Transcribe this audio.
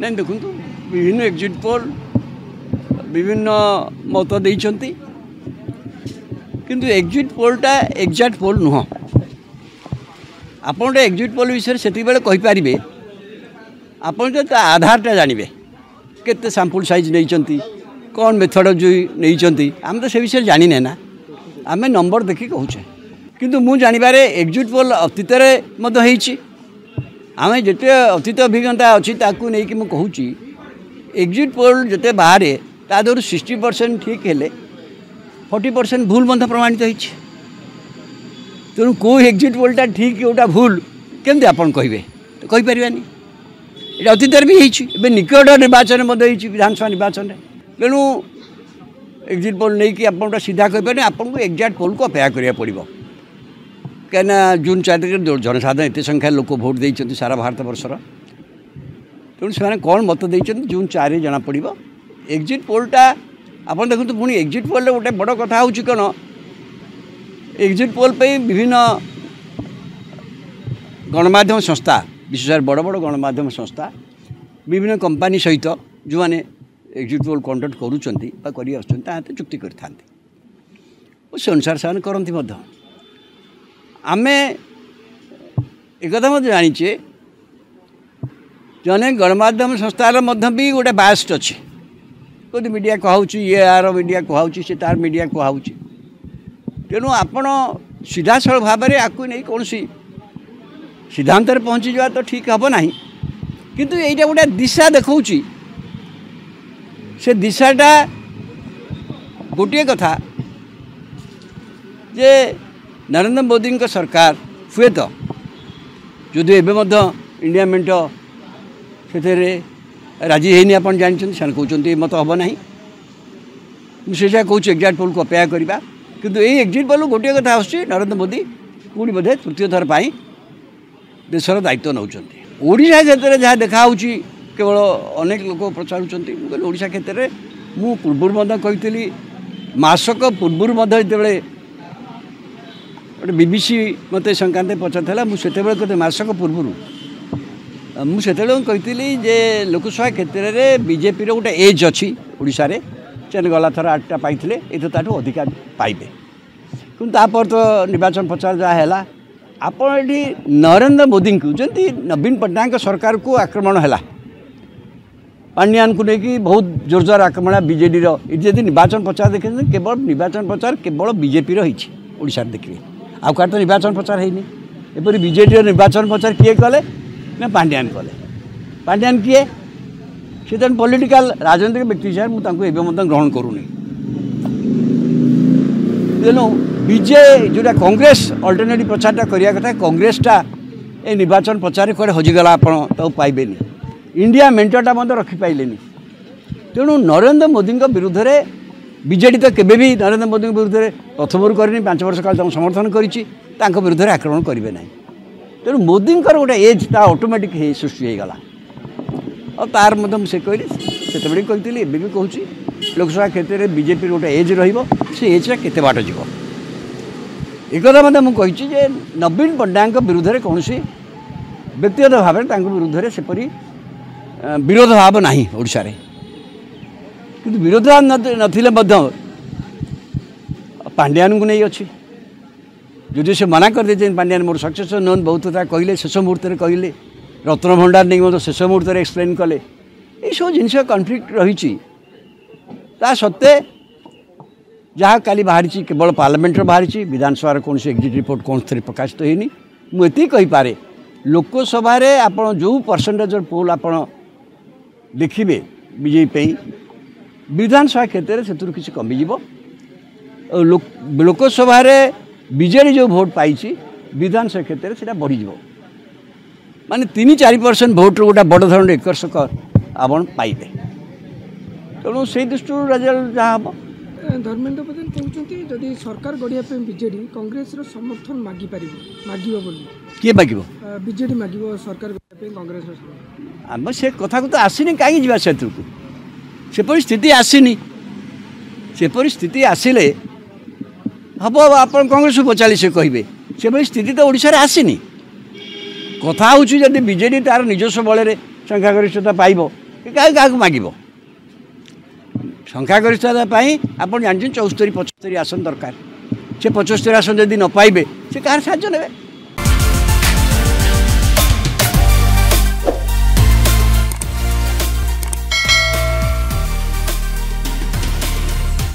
नहीं देखु विभिन्न एग्जिट पोल विभिन्न मत देइछंती किंतु एग्जिट पोलटा एग्जैक्ट पोल नुह आपन एग्जिट पोल विषय से कही पारे आपन जो आधारटा जानवे केते सैंपल साइज नहीं कौन मेथडोलॉजी नहीं आम तो से विषय जाने ना आम नंबर देखी कहूचे किंतु मु जानवर एग्जिट पोल अतीत आम जिते अतीत अभिज्ञता अच्छी नहीं मुझे कहूँ एग्जिट पोल जिते बाहर ता दर 60% ठीक है 40% भूल मत प्रमाणित होती तेणु कौ एग्जिट पोलटा ठीक जोटा भूल केमती आपन कहे तो कहीपर ये अतीत भी होती निकट निर्वाचन विधानसभा निर्वाचन तेणु एग्जिट पोल नहीं कि आप सीधा कहीपर आपको एग्जैक्ट पोल को अपेक्षा करा पड़ो कहीं जून 4 तारिख जनसाधारण एत संख्या लोक भोट देते सारा भारत वर्षर तेणु से कौन मत देते जून 4 जना पड़ो एग्जिट पोलटा आप देखते पुणी एग्जिट पोल गोटे बड़ कथा हूँ कौन एग्जिट पोल पे विभिन्न गणमाध्यम संस्था विशेष बड़ बड़ गणमाध्यम संस्था विभिन्न कंपनी सहित जो मैंने एग्जिट पोल कंडक्ट कर चुक्ति करते से अनुसार से करती आम एक जाचे जने गणमाध्यम संस्थार भी गोटे बायस्ड अच्छे कौन मीडिया कहूँ ये यार मीडिया कहूँ से तार मीडिया कहूँ तेणु आपण सीधा साल भाव में आपको नहीं कौन सिद्धांत पहुँची जा तो ठीक हम ना किंतु यहाँ गोटे दिशा देखा से दिशाटा गोटे कथा जे नरेंद्र मोदी का सरकार हुए तो जो एवं इंडिया मेंट से राजी है आप जानते कहते मत हम ना मुझे कहूँ एग्जैक्ट पोल को अपेक्षा करवा किंतु ये एग्जिट पोल गोटे कथा आस नरेंद्र मोदी पुणी बोधे तृतीय थर पर देशर दायित्व नौकरी ओडिशा क्षेत्र में जहाँ देखा केवल अनेक लोग पचारूँ ओडिशा क्षेत्र में मु पूर्व कही मासक पूर्व जो बीबीसी मत संक्रांत पचार मुझे कहते मासक पूर्व मुझे कही जे लोकसभा क्षेत्र में बीजेपी गोटे एज अच्छी ओडिशा रे चेन गला थर 8टा पाई ये ताठू अधिकार पाइबे किंतु तापर तो निर्वाचन प्रचार जहाँ है आपण ये नरेंद्र मोदी को जमी नवीन पट्टनायक सरकार को आक्रमण है पांड्यान को लेकिन बहुत जोर जोर आक्रमण बीजेडी यदि निर्वाचन प्रचार देखे केवल निर्वाचन प्रचार केवल बीजेपी ओडिशा देखिए आउ क्या तो निर्वाचन प्रचार है एपरी बीजेडी निर्वाचन प्रचार किए कले ना पांड्यान कले पांड्यान किए सी जन पॉलिटिकल राजनीतिक व्यक्ति हिसाब से मुझे ग्रहण करूनी तेणु बीजे जोटा कांग्रेस अल्टरनेटिव प्रचारटा करिया कथा कांग्रेसटा ए निर्वाचन प्रचार कड़े हजिगला आपड़ पाइबे इंडिया मेंटटा मत रखिपारे तेणु नरेंद्र मोदी विरुद्ध में बीजेडी तो केबे भी नरेंद्र मोदी विरुद्ध में प्रथम करनी 5 वर्ष काल समर्थन कर विरुद्ध में आक्रमण करेंगे ना तेणु मोदी गोटे एज ता ऑटोमेटिक सृष्टि होगला और तार से कहली से कही भी कहूँ लोकसभा क्षेत्र में बीजेपी गोटे एज रे एज्रा केते बाट जीव एक मुझे नवीन पट्टनायक विरुद्ध में कौन व्यक्तिगत भाव में विरुद्ध में सेपरी विरोध भाव ना ओडिशा रे किंतु विरोध नथिले पांड्यान को नहीं अच्छी जो से मना कर दे पांड्यान मोर सक्सेसर नोन बहुत कहले शेष मुहूर्त में कहले रत्न भंडार नहीं मतलब शेष मुहूर्त में एक्सप्लेन कले ये सब जिनस कन्फ्लिक्ट रही सत्वे जहाँ काली बाहरी केवल पार्लियामेंट बाहरी विधानसभा कौन एग्जिट रिपोर्ट कौन थे प्रकाशित होनी मुझे कहीपे लोकसभा आप जो परसेंटेज पोल आप देखिए बीजेपी विधानसभा क्षेत्र में से किसी कमिज लोकसभा बीजेडी जो भोट पाई विधानसभा क्षेत्र में बढ़ीज माने 3-4% भोट गोटे बड़ धरण एकर्षक आपण पाइबे तेणु से दृष्टि रिजल्ट जहाँ हम धर्मेन्द्र प्रधान कहते जदि सरकार गढ़िया बीजेडी कांग्रेस समर्थन मागिपर किए माग बीजेडी माग सरकार कांग्रेस आम से कथा को तो आसनी कहीं जा सेपरी स्थिति आसनी सेपरी स्थिति आसिले हम आप कांग्रेस को पचारि से कहे से स्थिति तो ओडिशा रे आसनी कथा हूँ जब बीजेडी तार निजस्व बल संख्यागरिष्ठता पाइब क्या मागिब संख्यागरिष्ठता आप जानते 74-75 आसन दरकार से 75 आसन जदि न पाइबे से कहार साहाय्य नेबे।